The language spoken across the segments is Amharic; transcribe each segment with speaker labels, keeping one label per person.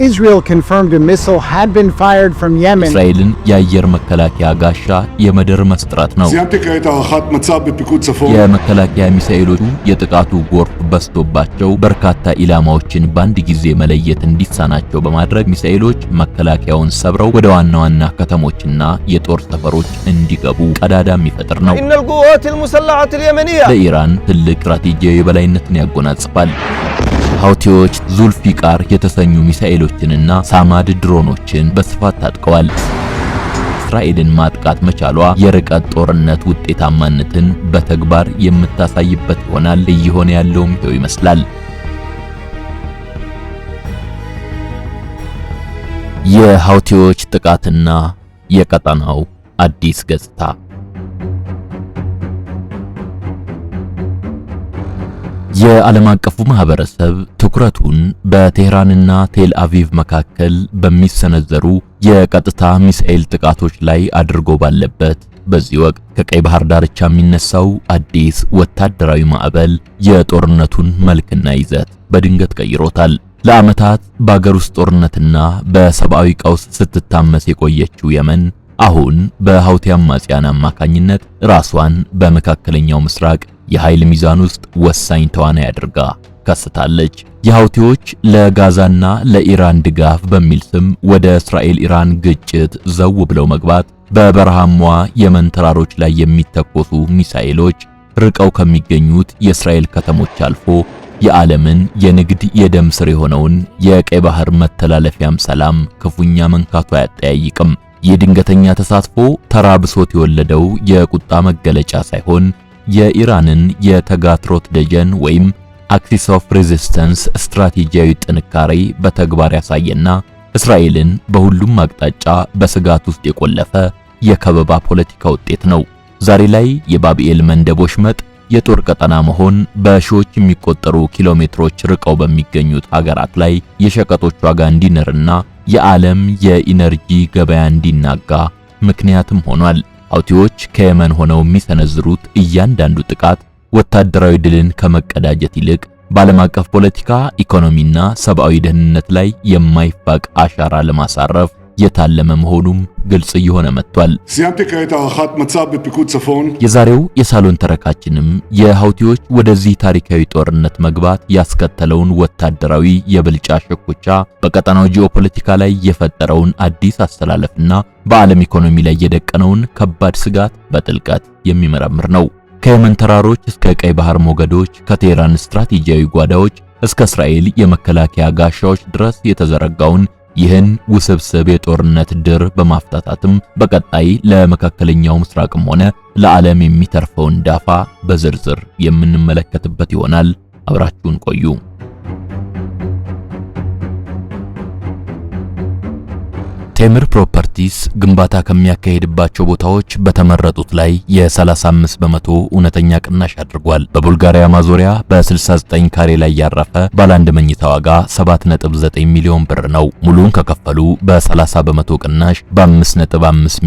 Speaker 1: Israel confirmed a missile had been fired from Yemen.
Speaker 2: እስራኤልን የአየር መከላከያ ጋሻ የምድር መስጠት ነው። የመከላከያ ሚሳኤሎቹ የጥቃቱ ጎርፍ በስቶባቸው በርካታ ኢላማዎችን በአንድ ጊዜ መለየት እንዲሳናቸው በማድረግ ሚሳኤሎች መከላከያውን ሰብረው ወደ ዋና ዋና ከተሞችና የጦር ሰፈሮች እንዲገቡ ቀዳዳ የሚፈጥር ነው። ለኢራን ትልቅ ስትራቴጂያዊ የበላይነትን ያጎናጽፋል። ሀውቲዎች ዙልፊቃር የተሰኙ ሚሳኤሎችንና ሳማድ ድሮኖችን በስፋት ታጥቀዋል። እስራኤልን ማጥቃት መቻሏ የርቀት ጦርነት ውጤታማነትን በተግባር የምታሳይበት ይሆናል። እየሆነ ያለውም ይኸው ይመስላል። የሀውቲዎች ጥቃትና የቀጠናው አዲስ ገጽታ። የዓለም አቀፉ ማህበረሰብ ትኩረቱን በቴህራንና ቴል አቪቭ መካከል በሚሰነዘሩ የቀጥታ ሚሳኤል ጥቃቶች ላይ አድርጎ ባለበት በዚህ ወቅት ከቀይ ባህር ዳርቻ የሚነሳው አዲስ ወታደራዊ ማዕበል የጦርነቱን መልክና ይዘት በድንገት ቀይሮታል። ለዓመታት በአገር ውስጥ ጦርነትና በሰብአዊ ቀውስ ስትታመስ የቆየችው የመን አሁን በሀውቲ አማጽያን አማካኝነት ራሷን በመካከለኛው ምስራቅ የኃይል ሚዛን ውስጥ ወሳኝ ተዋናይ አድርጋ ከስታለች። የሀውቲዎች ለጋዛና ለኢራን ድጋፍ በሚል ስም ወደ እስራኤል ኢራን ግጭት ዘው ብለው መግባት በበረሃማዋ የመን ተራሮች ላይ የሚተኮሱ ሚሳኤሎች ርቀው ከሚገኙት የእስራኤል ከተሞች አልፎ የዓለምን የንግድ የደም ስር የሆነውን የቀይ ባህር መተላለፊያም ሰላም ክፉኛ መንካቱ አያጠያይቅም። የድንገተኛ ተሳትፎ ተራ ብሶት የወለደው የቁጣ መገለጫ ሳይሆን የኢራንን የተጋትሮት ደጀን ወይም አክሲስ ኦፍ ሬዚስተንስ ስትራቴጂያዊ ጥንካሬ በተግባር ያሳየና እስራኤልን በሁሉም አቅጣጫ በስጋት ውስጥ የቆለፈ የከበባ ፖለቲካ ውጤት ነው። ዛሬ ላይ የባቢኤል መንደብ ወሽመጥ የጦር ቀጠና መሆን በሺዎች የሚቆጠሩ ኪሎሜትሮች ርቀው በሚገኙት ሀገራት ላይ የሸቀጦች ዋጋ እንዲነርና የዓለም የኢነርጂ ገበያ እንዲናጋ ምክንያትም ሆኗል። ሀውቲዎች ከየመን ሆነው የሚሰነዝሩት እያንዳንዱ ጥቃት ወታደራዊ ድልን ከመቀዳጀት ይልቅ በዓለም አቀፍ ፖለቲካ፣ ኢኮኖሚና ሰብአዊ ደህንነት ላይ የማይፋቅ አሻራ ለማሳረፍ የታለመ መሆኑም ግልጽ እየሆነ መጥቷል። የዛሬው የሳሎን ተረካችንም የሀውቲዎች ወደዚህ ታሪካዊ ጦርነት መግባት ያስከተለውን ወታደራዊ የብልጫ ሽኩቻ፣ በቀጠናው ጂኦፖለቲካ ላይ የፈጠረውን አዲስ አስተላለፍና በዓለም ኢኮኖሚ ላይ የደቀነውን ከባድ ስጋት በጥልቀት የሚመረምር ነው። ከየመን ተራሮች እስከ ቀይ ባህር ሞገዶች፣ ከቴህራን ስትራቴጂያዊ ጓዳዎች እስከ እስራኤል የመከላከያ ጋሻዎች ድረስ የተዘረጋውን ይህን ውስብስብ የጦርነት ድር በማፍታታትም በቀጣይ ለመካከለኛው ምስራቅም ሆነ ለዓለም የሚተርፈውን ዳፋ በዝርዝር የምንመለከትበት ይሆናል። አብራችሁን ቆዩ። ቴምር ፕሮፐርቲስ ግንባታ ከሚያካሄድባቸው ቦታዎች በተመረጡት ላይ የ35 በመቶ እውነተኛ ቅናሽ አድርጓል። በቡልጋሪያ ማዞሪያ በ69 ካሬ ላይ ያረፈ ባለ አንድ መኝታ ዋጋ 7.9 ሚሊዮን ብር ነው። ሙሉን ከከፈሉ በ30 በመቶ ቅናሽ በ5.5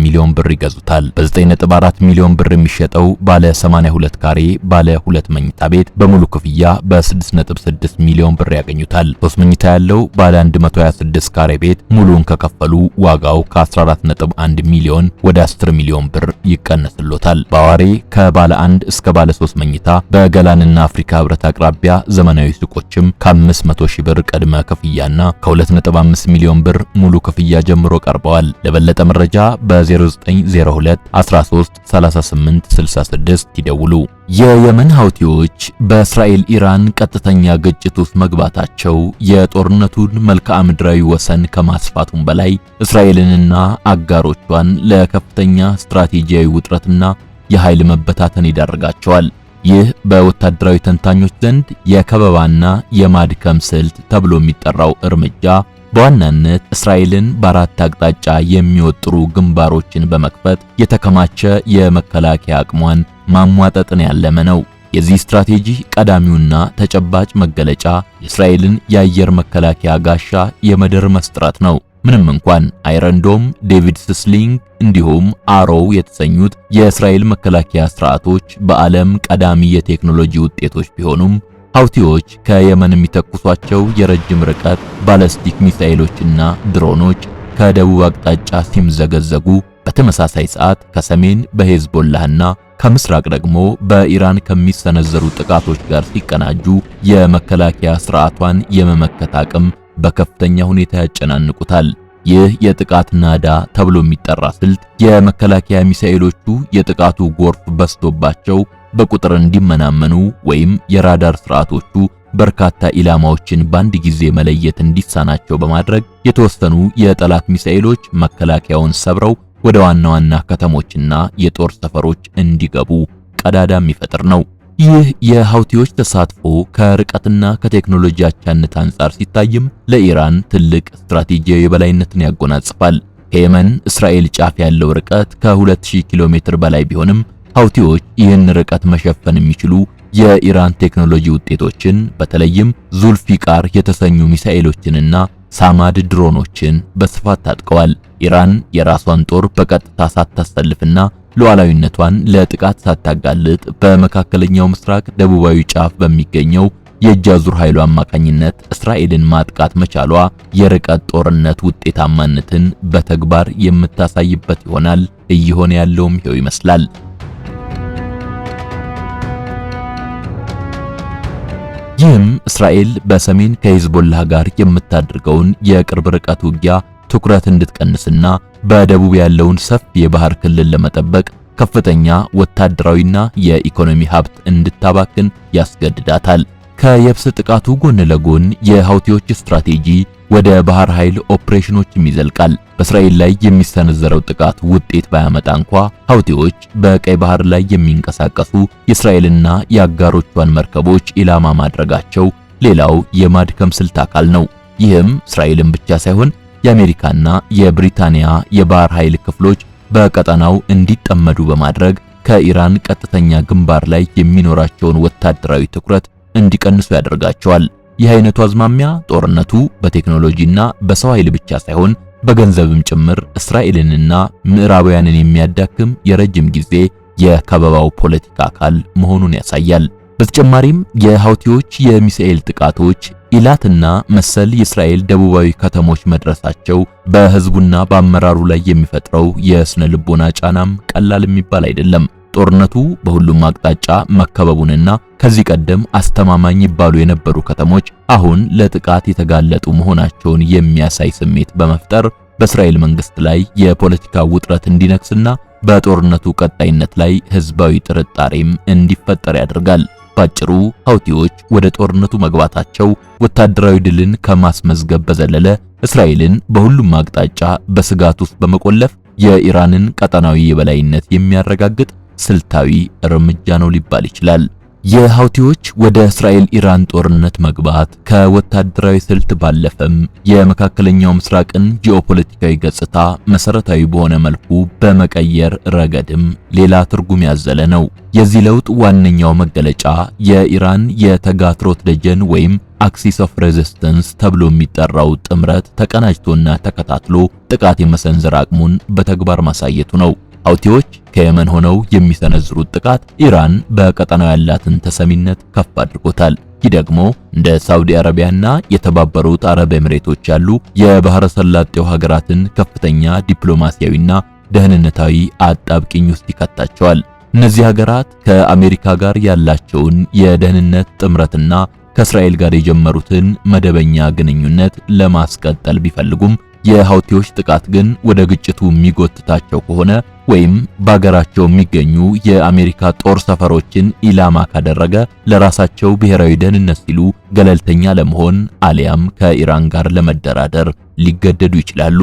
Speaker 2: ሚሊዮን ብር ይገዙታል። በ9.4 ሚሊዮን ብር የሚሸጠው ባለ 82 ካሬ ባለ 2 መኝታ ቤት በሙሉ ክፍያ በ6.6 ሚሊዮን ብር ያገኙታል። 3 መኝታ ያለው ባለ 126 ካሬ ቤት ሙሉን ከከፈሉ ዋጋው ከ14.1 ሚሊዮን ወደ 10 ሚሊዮን ብር ይቀነስሎታል። በአዋሬ ከባለ 1 እስከ ባለ 3 መኝታ በገላንና አፍሪካ ህብረት አቅራቢያ ዘመናዊ ሱቆችም ከ500 ሺህ ብር ቅድመ ክፍያና ከ2.5 ሚሊዮን ብር ሙሉ ክፍያ ጀምሮ ቀርበዋል። ለበለጠ መረጃ በ0902 13 38 66 ይደውሉ። የየመን ሀውቲዎች በእስራኤል ኢራን ቀጥተኛ ግጭት ውስጥ መግባታቸው የጦርነቱን መልክዓ ምድራዊ ወሰን ከማስፋቱም በላይ እስራኤልንና አጋሮቿን ለከፍተኛ ስትራቴጂያዊ ውጥረትና የኃይል መበታተን ይዳርጋቸዋል። ይህ በወታደራዊ ተንታኞች ዘንድ የከበባና የማድከም ስልት ተብሎ የሚጠራው እርምጃ በዋናነት እስራኤልን በአራት አቅጣጫ የሚወጥሩ ግንባሮችን በመክፈት የተከማቸ የመከላከያ አቅሟን ማሟጠጥን ያለመ ነው። የዚህ ስትራቴጂ ቀዳሚውና ተጨባጭ መገለጫ የእስራኤልን የአየር መከላከያ ጋሻ የምድር መስጠት ነው። ምንም እንኳን አይረንዶም፣ ዴቪድ ስሊንግ እንዲሁም አሮው የተሰኙት የእስራኤል መከላከያ ስርዓቶች በዓለም ቀዳሚ የቴክኖሎጂ ውጤቶች ቢሆኑም ሐውቲዎች ከየመን የሚተኩሷቸው የረጅም ርቀት ባለስቲክ ሚሳኤሎችና ድሮኖች ከደቡብ አቅጣጫ ሲምዘገዘጉ፣ በተመሳሳይ ሰዓት ከሰሜን በሄዝቦላህና ከምስራቅ ደግሞ በኢራን ከሚሰነዘሩ ጥቃቶች ጋር ሲቀናጁ የመከላከያ ስርዓቷን የመመከት አቅም በከፍተኛ ሁኔታ ያጨናንቁታል። ይህ የጥቃት ናዳ ተብሎ የሚጠራ ስልት የመከላከያ ሚሳኤሎቹ የጥቃቱ ጎርፍ በስቶባቸው በቁጥር እንዲመናመኑ ወይም የራዳር ስርዓቶቹ በርካታ ኢላማዎችን በአንድ ጊዜ መለየት እንዲሳናቸው በማድረግ የተወሰኑ የጠላት ሚሳኤሎች መከላከያውን ሰብረው ወደ ዋና ዋና ከተሞችና የጦር ሰፈሮች እንዲገቡ ቀዳዳ የሚፈጥር ነው። ይህ የሐውቲዎች ተሳትፎ ከርቀትና ከቴክኖሎጂ አቻነት አንጻር ሲታይም ለኢራን ትልቅ ስትራቴጂያዊ የበላይነትን ያጎናጽፋል። ከየመን እስራኤል ጫፍ ያለው ርቀት ከ2000 ኪሎ ሜትር በላይ ቢሆንም ሐውቲዎች ይህን ርቀት መሸፈን የሚችሉ የኢራን ቴክኖሎጂ ውጤቶችን በተለይም ዙልፊቃር የተሰኙ ሚሳኤሎችንና ሳማድ ድሮኖችን በስፋት ታጥቀዋል። ኢራን የራሷን ጦር በቀጥታ ሳታሰልፍና ሉዓላዊነቷን ለጥቃት ሳታጋልጥ በመካከለኛው ምስራቅ ደቡባዊ ጫፍ በሚገኘው የእጅ አዙር ኃይሉ አማካኝነት እስራኤልን ማጥቃት መቻሏ የርቀት ጦርነት ውጤታማነትን በተግባር የምታሳይበት ይሆናል። እየሆነ ያለውም ይኸው ይመስላል። ይህም እስራኤል በሰሜን ከሂዝቦላህ ጋር የምታደርገውን የቅርብ ርቀት ውጊያ ትኩረት እንድትቀንስና በደቡብ ያለውን ሰፊ የባህር ክልል ለመጠበቅ ከፍተኛ ወታደራዊና የኢኮኖሚ ሀብት እንድታባክን ያስገድዳታል። ከየብስ ጥቃቱ ጎን ለጎን የሐውቲዎች ስትራቴጂ ወደ ባህር ኃይል ኦፕሬሽኖችም ይዘልቃል። በእስራኤል ላይ የሚሰነዘረው ጥቃት ውጤት ባያመጣ እንኳ ሐውቲዎች በቀይ ባህር ላይ የሚንቀሳቀሱ የእስራኤልና የአጋሮቿን መርከቦች ኢላማ ማድረጋቸው ሌላው የማድከም ስልት አካል ነው። ይህም እስራኤልን ብቻ ሳይሆን የአሜሪካና የብሪታንያ የባህር ኃይል ክፍሎች በቀጠናው እንዲጠመዱ በማድረግ ከኢራን ቀጥተኛ ግንባር ላይ የሚኖራቸውን ወታደራዊ ትኩረት እንዲቀንሱ ያደርጋቸዋል። ይህ አይነቱ አዝማሚያ ጦርነቱ በቴክኖሎጂና በሰው ኃይል ብቻ ሳይሆን በገንዘብም ጭምር እስራኤልንና ምዕራባውያንን የሚያዳክም የረጅም ጊዜ የከበባው ፖለቲካ አካል መሆኑን ያሳያል። በተጨማሪም የሐውቲዎች የሚሳኤል ጥቃቶች ኢላትና መሰል የእስራኤል ደቡባዊ ከተሞች መድረሳቸው በህዝቡና በአመራሩ ላይ የሚፈጥረው የስነ ልቦና ጫናም ቀላል የሚባል አይደለም። ጦርነቱ በሁሉም አቅጣጫ መከበቡንና ከዚህ ቀደም አስተማማኝ ይባሉ የነበሩ ከተሞች አሁን ለጥቃት የተጋለጡ መሆናቸውን የሚያሳይ ስሜት በመፍጠር በእስራኤል መንግስት ላይ የፖለቲካ ውጥረት እንዲነክስና በጦርነቱ ቀጣይነት ላይ ህዝባዊ ጥርጣሬም እንዲፈጠር ያደርጋል። ባጭሩ ሐውቲዎች ወደ ጦርነቱ መግባታቸው ወታደራዊ ድልን ከማስመዝገብ በዘለለ እስራኤልን በሁሉም አቅጣጫ በስጋት ውስጥ በመቆለፍ የኢራንን ቀጠናዊ የበላይነት የሚያረጋግጥ ስልታዊ እርምጃ ነው ሊባል ይችላል። የሐውቲዎች ወደ እስራኤል ኢራን ጦርነት መግባት ከወታደራዊ ስልት ባለፈም የመካከለኛው ምስራቅን ጂኦፖለቲካዊ ገጽታ መሰረታዊ በሆነ መልኩ በመቀየር ረገድም ሌላ ትርጉም ያዘለ ነው። የዚህ ለውጥ ዋነኛው መገለጫ የኢራን የተጋትሮት ደጀን ወይም አክሲስ ኦፍ ሬዚስተንስ ተብሎ የሚጠራው ጥምረት ተቀናጅቶና ተከታትሎ ጥቃት የመሰንዘር አቅሙን በተግባር ማሳየቱ ነው። ሐውቲዎች ከየመን ሆነው የሚሰነዝሩት ጥቃት ኢራን በቀጠናው ያላትን ተሰሚነት ከፍ አድርጎታል። ይህ ደግሞ እንደ ሳውዲ አረቢያና የተባበሩት አረብ ኤምሬቶች ያሉ የባህረ ሰላጤው ሀገራትን ከፍተኛ ዲፕሎማሲያዊና ደህንነታዊ አጣብቂኝ ውስጥ ይከታቸዋል። እነዚህ ሀገራት ከአሜሪካ ጋር ያላቸውን የደህንነት ጥምረትና ከእስራኤል ጋር የጀመሩትን መደበኛ ግንኙነት ለማስቀጠል ቢፈልጉም የሐውቲዎች ጥቃት ግን ወደ ግጭቱ የሚጎትታቸው ከሆነ ወይም በአገራቸው የሚገኙ የአሜሪካ ጦር ሰፈሮችን ኢላማ ካደረገ ለራሳቸው ብሔራዊ ደህንነት ሲሉ ገለልተኛ ለመሆን አሊያም ከኢራን ጋር ለመደራደር ሊገደዱ ይችላሉ።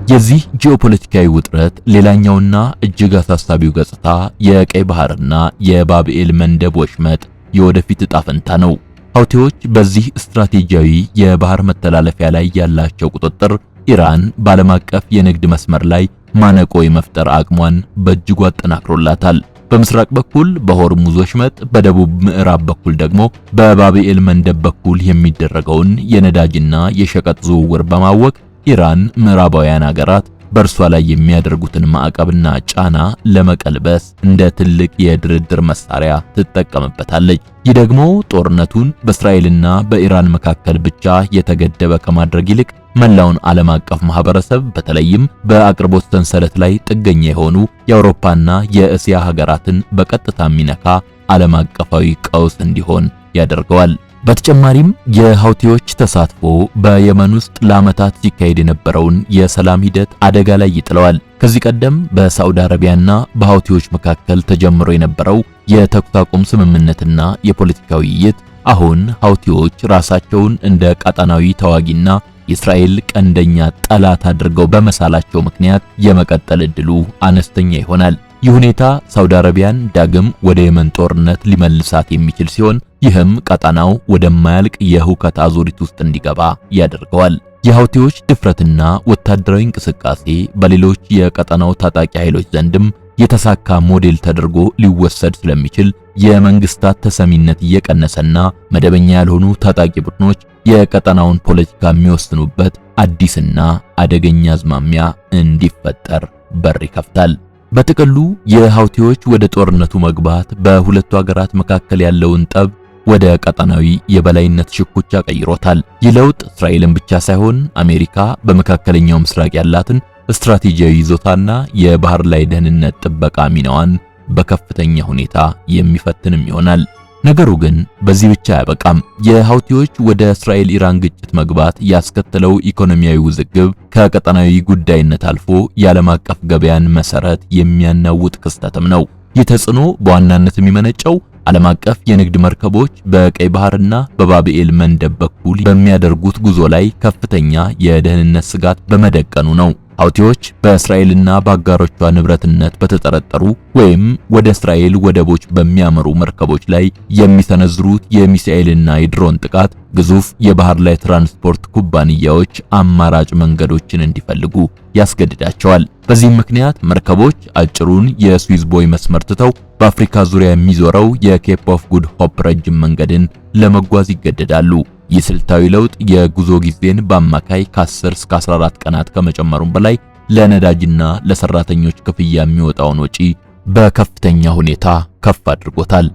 Speaker 2: የዚህ ጂኦፖለቲካዊ ውጥረት ሌላኛውና እጅግ አሳሳቢው ገጽታ የቀይ ባህርና የባብኤል መንደብ ወሽመጥ የወደፊት ዕጣ ፈንታ ነው። ሐውቲዎች በዚህ ስትራቴጂያዊ የባህር መተላለፊያ ላይ ያላቸው ቁጥጥር ኢራን በዓለም አቀፍ የንግድ መስመር ላይ ማነቆ የመፍጠር አቅሟን በእጅጉ አጠናክሮላታል። በምስራቅ በኩል በሆርሙዝ ወሽመጥ፣ በደቡብ ምዕራብ በኩል ደግሞ በባብኤል መንደብ በኩል የሚደረገውን የነዳጅና የሸቀጥ ዝውውር በማወቅ ኢራን ምዕራባውያን ሀገራት በእርሷ ላይ የሚያደርጉትን ማዕቀብና ጫና ለመቀልበስ እንደ ትልቅ የድርድር መሳሪያ ትጠቀምበታለች። ይህ ደግሞ ጦርነቱን በእስራኤልና በኢራን መካከል ብቻ የተገደበ ከማድረግ ይልቅ መላውን ዓለም አቀፍ ማህበረሰብ በተለይም በአቅርቦት ሰንሰለት ላይ ጥገኛ የሆኑ የአውሮፓና የእስያ ሀገራትን በቀጥታ የሚነካ ዓለም አቀፋዊ ቀውስ እንዲሆን ያደርገዋል። በተጨማሪም የሃውቲዎች ተሳትፎ በየመን ውስጥ ለዓመታት ሲካሄድ የነበረውን የሰላም ሂደት አደጋ ላይ ይጥለዋል። ከዚህ ቀደም በሳዑዲ አረቢያና በሃውቲዎች መካከል ተጀምሮ የነበረው የተኩስ አቁም ስምምነትና የፖለቲካ ውይይት አሁን ሃውቲዎች ራሳቸውን እንደ ቀጠናዊ ተዋጊና የእስራኤል ቀንደኛ ጠላት አድርገው በመሳላቸው ምክንያት የመቀጠል ዕድሉ አነስተኛ ይሆናል። ይህ ሁኔታ ሳውዲ አረቢያን ዳግም ወደ የመን ጦርነት ሊመልሳት የሚችል ሲሆን ይህም ቀጠናው ወደማያልቅ የሁከት አዙሪት ውስጥ እንዲገባ ያደርገዋል። የሃውቲዎች ድፍረትና ወታደራዊ እንቅስቃሴ በሌሎች የቀጠናው ታጣቂ ኃይሎች ዘንድም የተሳካ ሞዴል ተደርጎ ሊወሰድ ስለሚችል የመንግስታት ተሰሚነት እየቀነሰና መደበኛ ያልሆኑ ታጣቂ ቡድኖች የቀጠናውን ፖለቲካ የሚወስኑበት አዲስና አደገኛ አዝማሚያ እንዲፈጠር በር ይከፍታል። በጥቅሉ የሃውቲዎች ወደ ጦርነቱ መግባት በሁለቱ ሀገራት መካከል ያለውን ጠብ ወደ ቀጠናዊ የበላይነት ሽኩቻ ቀይሮታል። ይህ ለውጥ እስራኤልን ብቻ ሳይሆን አሜሪካ በመካከለኛው ምስራቅ ያላትን ስትራቴጂያዊ ይዞታና የባህር ላይ ደህንነት ጥበቃ ሚናዋን በከፍተኛ ሁኔታ የሚፈትንም ይሆናል። ነገሩ ግን በዚህ ብቻ አያበቃም። የሃውቲዎች ወደ እስራኤል ኢራን ግጭት መግባት ያስከተለው ኢኮኖሚያዊ ውዝግብ ከቀጠናዊ ጉዳይነት አልፎ የዓለም አቀፍ ገበያን መሰረት የሚያናውጥ ክስተትም ነው። ይህ ተጽዕኖ በዋናነት የሚመነጨው ዓለም አቀፍ የንግድ መርከቦች በቀይ ባህርና በባቢኤል መንደብ በኩል በሚያደርጉት ጉዞ ላይ ከፍተኛ የደህንነት ስጋት በመደቀኑ ነው። ሃውቲዎች በእስራኤልና በአጋሮቿ ንብረትነት በተጠረጠሩ ወይም ወደ እስራኤል ወደቦች በሚያመሩ መርከቦች ላይ የሚሰነዝሩት የሚሳኤልና የድሮን ጥቃት ግዙፍ የባህር ላይ ትራንስፖርት ኩባንያዎች አማራጭ መንገዶችን እንዲፈልጉ ያስገድዳቸዋል። በዚህም ምክንያት መርከቦች አጭሩን የስዊዝ ቦይ መስመር ትተው በአፍሪካ ዙሪያ የሚዞረው የኬፕ ኦፍ ጉድ ሆፕ ረጅም መንገድን ለመጓዝ ይገደዳሉ። ይህ ስልታዊ ለውጥ የጉዞ ጊዜን በአማካይ ከ10 እስከ 14 ቀናት ከመጨመሩም በላይ ለነዳጅና ለሰራተኞች ክፍያ የሚወጣውን ወጪ በከፍተኛ ሁኔታ ከፍ አድርጎታል።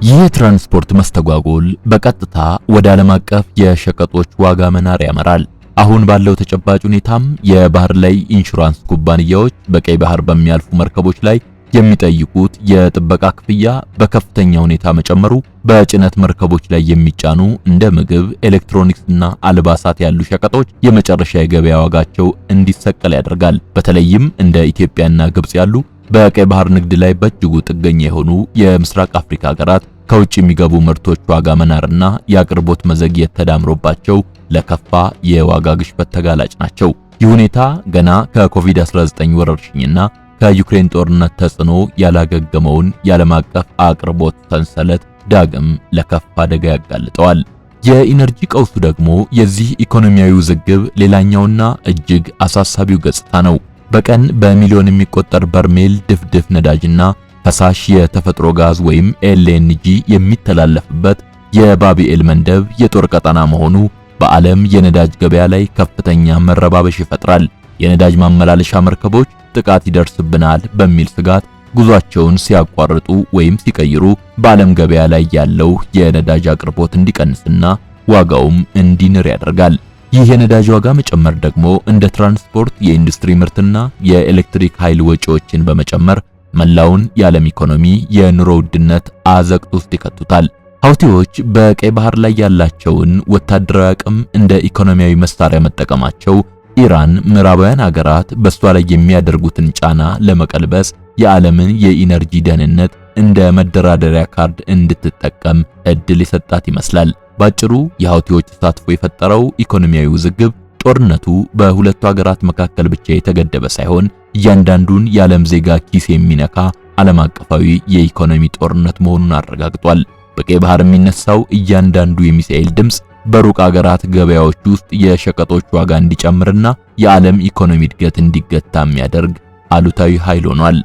Speaker 2: ይህ የትራንስፖርት መስተጓጎል በቀጥታ ወደ ዓለም አቀፍ የሸቀጦች ዋጋ መናር ያመራል። አሁን ባለው ተጨባጭ ሁኔታም የባህር ላይ ኢንሹራንስ ኩባንያዎች በቀይ ባህር በሚያልፉ መርከቦች ላይ የሚጠይቁት የጥበቃ ክፍያ በከፍተኛ ሁኔታ መጨመሩ በጭነት መርከቦች ላይ የሚጫኑ እንደ ምግብ፣ ኤሌክትሮኒክስና አልባሳት ያሉ ሸቀጦች የመጨረሻ የገበያ ዋጋቸው እንዲሰቀል ያደርጋል። በተለይም እንደ ኢትዮጵያና ግብጽ ያሉ በቀይ ባህር ንግድ ላይ በእጅጉ ጥገኛ የሆኑ የምስራቅ አፍሪካ ሀገራት ከውጭ የሚገቡ ምርቶች ዋጋ መናርና የአቅርቦት መዘግየት ተዳምሮባቸው ለከፋ የዋጋ ግሽበት ተጋላጭ ናቸው። ይህ ሁኔታ ገና ከኮቪድ-19 ወረርሽኝና ከዩክሬን ጦርነት ተጽዕኖ ያላገገመውን የዓለም አቀፍ አቅርቦት ሰንሰለት ዳግም ለከፋ አደጋ ያጋልጠዋል። የኢነርጂ ቀውሱ ደግሞ የዚህ ኢኮኖሚያዊ ውዝግብ ሌላኛውና እጅግ አሳሳቢው ገጽታ ነው። በቀን በሚሊዮን የሚቆጠር በርሜል ድፍድፍ ነዳጅና ፈሳሽ የተፈጥሮ ጋዝ ወይም ኤልኤንጂ የሚተላለፍበት የባቢኤል መንደብ የጦር ቀጠና መሆኑ በዓለም የነዳጅ ገበያ ላይ ከፍተኛ መረባበሽ ይፈጥራል። የነዳጅ ማመላለሻ መርከቦች ጥቃት ይደርስብናል በሚል ስጋት ጉዟቸውን ሲያቋርጡ ወይም ሲቀይሩ በዓለም ገበያ ላይ ያለው የነዳጅ አቅርቦት እንዲቀንስና ዋጋውም እንዲንር ያደርጋል። ይህ የነዳጅ ዋጋ መጨመር ደግሞ እንደ ትራንስፖርት፣ የኢንዱስትሪ ምርትና የኤሌክትሪክ ኃይል ወጪዎችን በመጨመር መላውን የዓለም ኢኮኖሚ የኑሮ ውድነት አዘቅት ውስጥ ይከቱታል። ሃውቲዎች በቀይ ባህር ላይ ያላቸውን ወታደራዊ አቅም እንደ ኢኮኖሚያዊ መሳሪያ መጠቀማቸው ኢራን ምዕራባውያን ሀገራት በሷ ላይ የሚያደርጉትን ጫና ለመቀልበስ የዓለምን የኢነርጂ ደህንነት እንደ መደራደሪያ ካርድ እንድትጠቀም እድል የሰጣት ይመስላል። ባጭሩ የሃውቲዎች ተሳትፎ የፈጠረው ኢኮኖሚያዊ ውዝግብ ጦርነቱ በሁለቱ ሀገራት መካከል ብቻ የተገደበ ሳይሆን እያንዳንዱን የዓለም ዜጋ ኪስ የሚነካ ዓለም አቀፋዊ የኢኮኖሚ ጦርነት መሆኑን አረጋግጧል። በቀይ ባህር የሚነሳው እያንዳንዱ የሚሳኤል ድምጽ በሩቅ ሀገራት ገበያዎች ውስጥ የሸቀጦች ዋጋ እንዲጨምርና የዓለም ኢኮኖሚ እድገት እንዲገታ የሚያደርግ አሉታዊ ኃይል ሆኗል።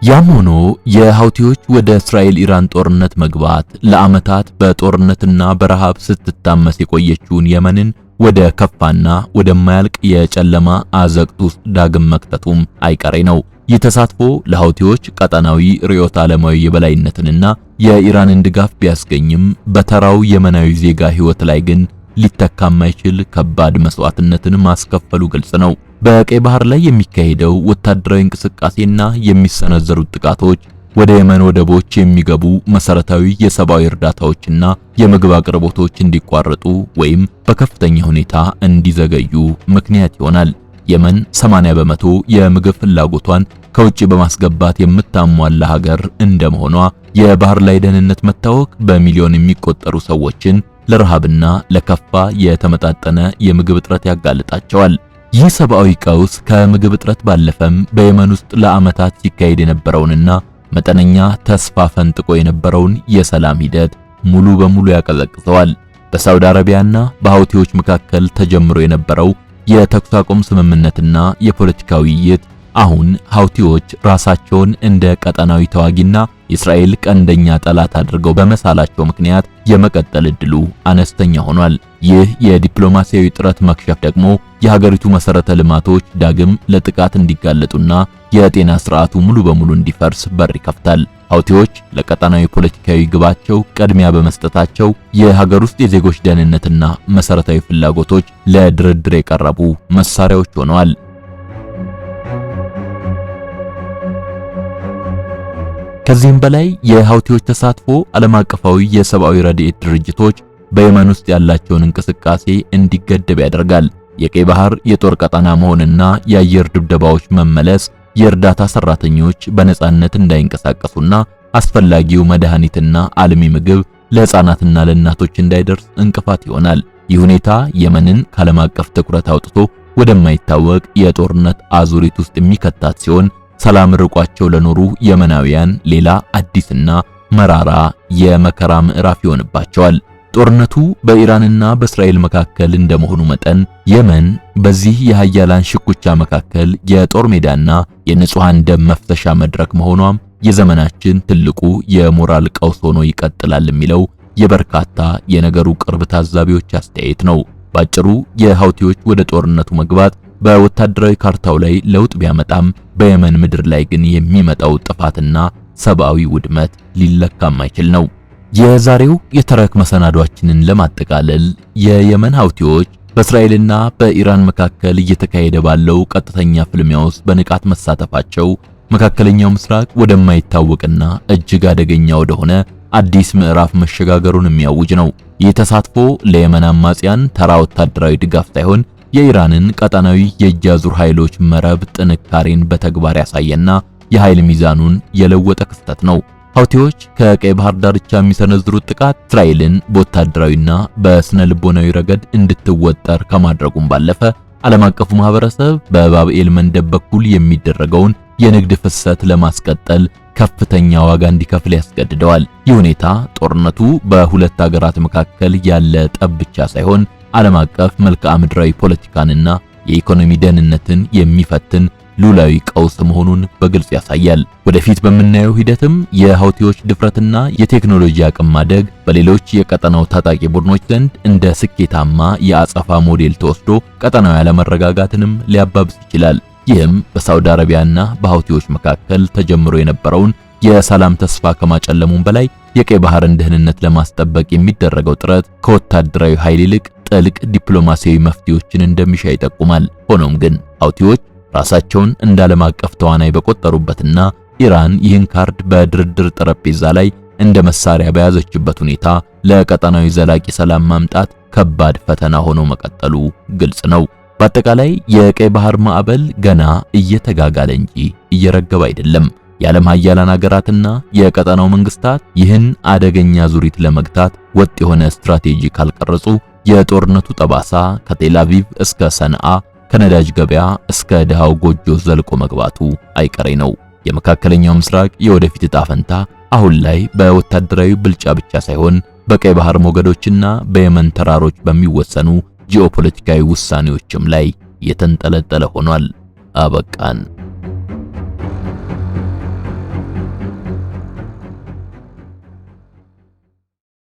Speaker 2: ያም ሆኖ የሐውቲዎች ወደ እስራኤል ኢራን ጦርነት መግባት ለዓመታት በጦርነትና በረሃብ ስትታመስ የቆየችውን የመንን ወደ ከፋና ወደማያልቅ የጨለማ አዘቅት ውስጥ ዳግም መክተቱም አይቀሬ ነው። ይህ ተሳትፎ ለሐውቲዎች ቀጠናዊ ርዕዮተ ዓለማዊ የበላይነትንና የኢራንን ድጋፍ ቢያስገኝም በተራው የመናዊ ዜጋ ሕይወት ላይ ግን ሊተካ የማይችል ከባድ መስዋዕትነትን ማስከፈሉ ግልጽ ነው። በቀይ ባህር ላይ የሚካሄደው ወታደራዊ እንቅስቃሴና የሚሰነዘሩት ጥቃቶች ወደ የመን ወደቦች የሚገቡ መሰረታዊ የሰብአዊ እርዳታዎችና የምግብ አቅርቦቶች እንዲቋረጡ ወይም በከፍተኛ ሁኔታ እንዲዘገዩ ምክንያት ይሆናል። የመን 80 በመቶ የምግብ ፍላጎቷን ከውጭ በማስገባት የምታሟላ ሀገር እንደመሆኗ የባህር ላይ ደህንነት መታወክ በሚሊዮን የሚቆጠሩ ሰዎችን ለረሃብና ለከፋ የተመጣጠነ የምግብ እጥረት ያጋልጣቸዋል። ይህ ሰብአዊ ቀውስ ከምግብ እጥረት ባለፈም በየመን ውስጥ ለዓመታት ሲካሄድ የነበረውንና መጠነኛ ተስፋ ፈንጥቆ የነበረውን የሰላም ሂደት ሙሉ በሙሉ ያቀዘቅዘዋል። በሳውዲ አረቢያና በሐውቲዎች መካከል ተጀምሮ የነበረው የተኩስ አቁም ስምምነትና የፖለቲካ ውይይት አሁን ሐውቲዎች ራሳቸውን እንደ ቀጠናዊ ተዋጊና የእስራኤል ቀንደኛ ጠላት አድርገው በመሳላቸው ምክንያት የመቀጠል ዕድሉ አነስተኛ ሆኗል። ይህ የዲፕሎማሲያዊ ጥረት መክሸፍ ደግሞ የሀገሪቱ መሰረተ ልማቶች ዳግም ለጥቃት እንዲጋለጡና የጤና ስርዓቱ ሙሉ በሙሉ እንዲፈርስ በር ይከፍታል። ሐውቲዎች ለቀጠናዊ ፖለቲካዊ ግባቸው ቅድሚያ በመስጠታቸው የሀገር ውስጥ የዜጎች ደህንነትና መሰረታዊ ፍላጎቶች ለድርድር የቀረቡ መሳሪያዎች ሆነዋል። ከዚህም በላይ የሐውቲዎች ተሳትፎ ዓለም አቀፋዊ የሰብአዊ ረድኤት ድርጅቶች በየመን ውስጥ ያላቸውን እንቅስቃሴ እንዲገደብ ያደርጋል። የቀይ ባህር የጦር ቀጠና መሆንና የአየር ድብደባዎች መመለስ የእርዳታ ሰራተኞች በነጻነት እንዳይንቀሳቀሱና አስፈላጊው መድኃኒትና አልሚ ምግብ ለሕፃናትና ለእናቶች እንዳይደርስ እንቅፋት ይሆናል። ይህ ሁኔታ የመንን ከዓለም አቀፍ ትኩረት አውጥቶ ወደማይታወቅ የጦርነት አዙሪት ውስጥ የሚከታት ሲሆን ሰላም ርቋቸው ለኖሩ የመናውያን ሌላ አዲስና መራራ የመከራ ምዕራፍ ይሆንባቸዋል። ጦርነቱ በኢራንና በእስራኤል መካከል እንደመሆኑ መጠን የመን በዚህ የሃያላን ሽኩቻ መካከል የጦር ሜዳና የንጹሃን ደም መፍሰሻ መድረክ መሆኗም የዘመናችን ትልቁ የሞራል ቀውስ ሆኖ ይቀጥላል የሚለው የበርካታ የነገሩ ቅርብ ታዛቢዎች አስተያየት ነው። ባጭሩ የሐውቲዎች ወደ ጦርነቱ መግባት በወታደራዊ ካርታው ላይ ለውጥ ቢያመጣም በየመን ምድር ላይ ግን የሚመጣው ጥፋትና ሰብአዊ ውድመት ሊለካ የማይችል ነው። የዛሬው የተረክ መሰናዷችንን ለማጠቃለል የየመን ሐውቲዎች በእስራኤልና በኢራን መካከል እየተካሄደ ባለው ቀጥተኛ ፍልሚያ ውስጥ በንቃት መሳተፋቸው መካከለኛው ምስራቅ ወደማይታወቅና እጅግ አደገኛ ወደሆነ አዲስ ምዕራፍ መሸጋገሩን የሚያውጅ ነው። ይህ ተሳትፎ ለየመን አማጽያን ተራ ወታደራዊ ድጋፍ ሳይሆን የኢራንን ቀጠናዊ የእጅ አዙር ኃይሎች መረብ ጥንካሬን በተግባር ያሳየና የኃይል ሚዛኑን የለወጠ ክስተት ነው። ሐውቲዎች ከቀይ ባህር ዳርቻ የሚሰነዝሩት ጥቃት እስራኤልን በወታደራዊና በስነ ልቦናዊ ረገድ እንድትወጠር ከማድረጉም ባለፈ ዓለም አቀፉ ማህበረሰብ በባብኤል መንደብ በኩል የሚደረገውን የንግድ ፍሰት ለማስቀጠል ከፍተኛ ዋጋ እንዲከፍል ያስገድደዋል። ይህ ሁኔታ ጦርነቱ በሁለት ሀገራት መካከል ያለ ጠብ ብቻ ሳይሆን ዓለም አቀፍ መልክዓ ምድራዊ ፖለቲካንና የኢኮኖሚ ደህንነትን የሚፈትን ሉላዊ ቀውስ መሆኑን በግልጽ ያሳያል። ወደፊት በምናየው ሂደትም የሐውቲዎች ድፍረትና የቴክኖሎጂ አቅም ማደግ በሌሎች የቀጠናው ታጣቂ ቡድኖች ዘንድ እንደ ስኬታማ የአጸፋ ሞዴል ተወስዶ ቀጠናዊ አለመረጋጋትንም ሊያባብስ ይችላል። ይህም በሳውዲ አረቢያና በሐውቲዎች መካከል ተጀምሮ የነበረውን የሰላም ተስፋ ከማጨለሙም በላይ የቀይ ባህርን ደህንነት ለማስጠበቅ የሚደረገው ጥረት ከወታደራዊ ኃይል ይልቅ ጥልቅ ዲፕሎማሲያዊ መፍትሄዎችን እንደሚሻ ይጠቁማል። ሆኖም ግን ሐውቲዎች ራሳቸውን እንደ ዓለም አቀፍ ተዋናይ በቆጠሩበትና ኢራን ይህን ካርድ በድርድር ጠረጴዛ ላይ እንደ መሳሪያ በያዘችበት ሁኔታ ለቀጠናዊ ዘላቂ ሰላም ማምጣት ከባድ ፈተና ሆኖ መቀጠሉ ግልጽ ነው። በአጠቃላይ የቀይ ባህር ማዕበል ገና እየተጋጋለ እንጂ እየረገበ አይደለም። የዓለም ሀያላን ሀገራትና የቀጠናው መንግስታት ይህን አደገኛ ዙሪት ለመግታት ወጥ የሆነ ስትራቴጂ ካልቀረጹ የጦርነቱ ጠባሳ ከቴል አቪቭ እስከ ሰንዓ ከነዳጅ ገበያ እስከ ድሃው ጎጆ ዘልቆ መግባቱ አይቀሬ ነው። የመካከለኛው ምስራቅ የወደፊት ዕጣ ፈንታ አሁን ላይ በወታደራዊ ብልጫ ብቻ ሳይሆን በቀይ ባህር ሞገዶችና በየመን ተራሮች በሚወሰኑ ጂኦፖለቲካዊ ውሳኔዎችም ላይ የተንጠለጠለ ሆኗል። አበቃን።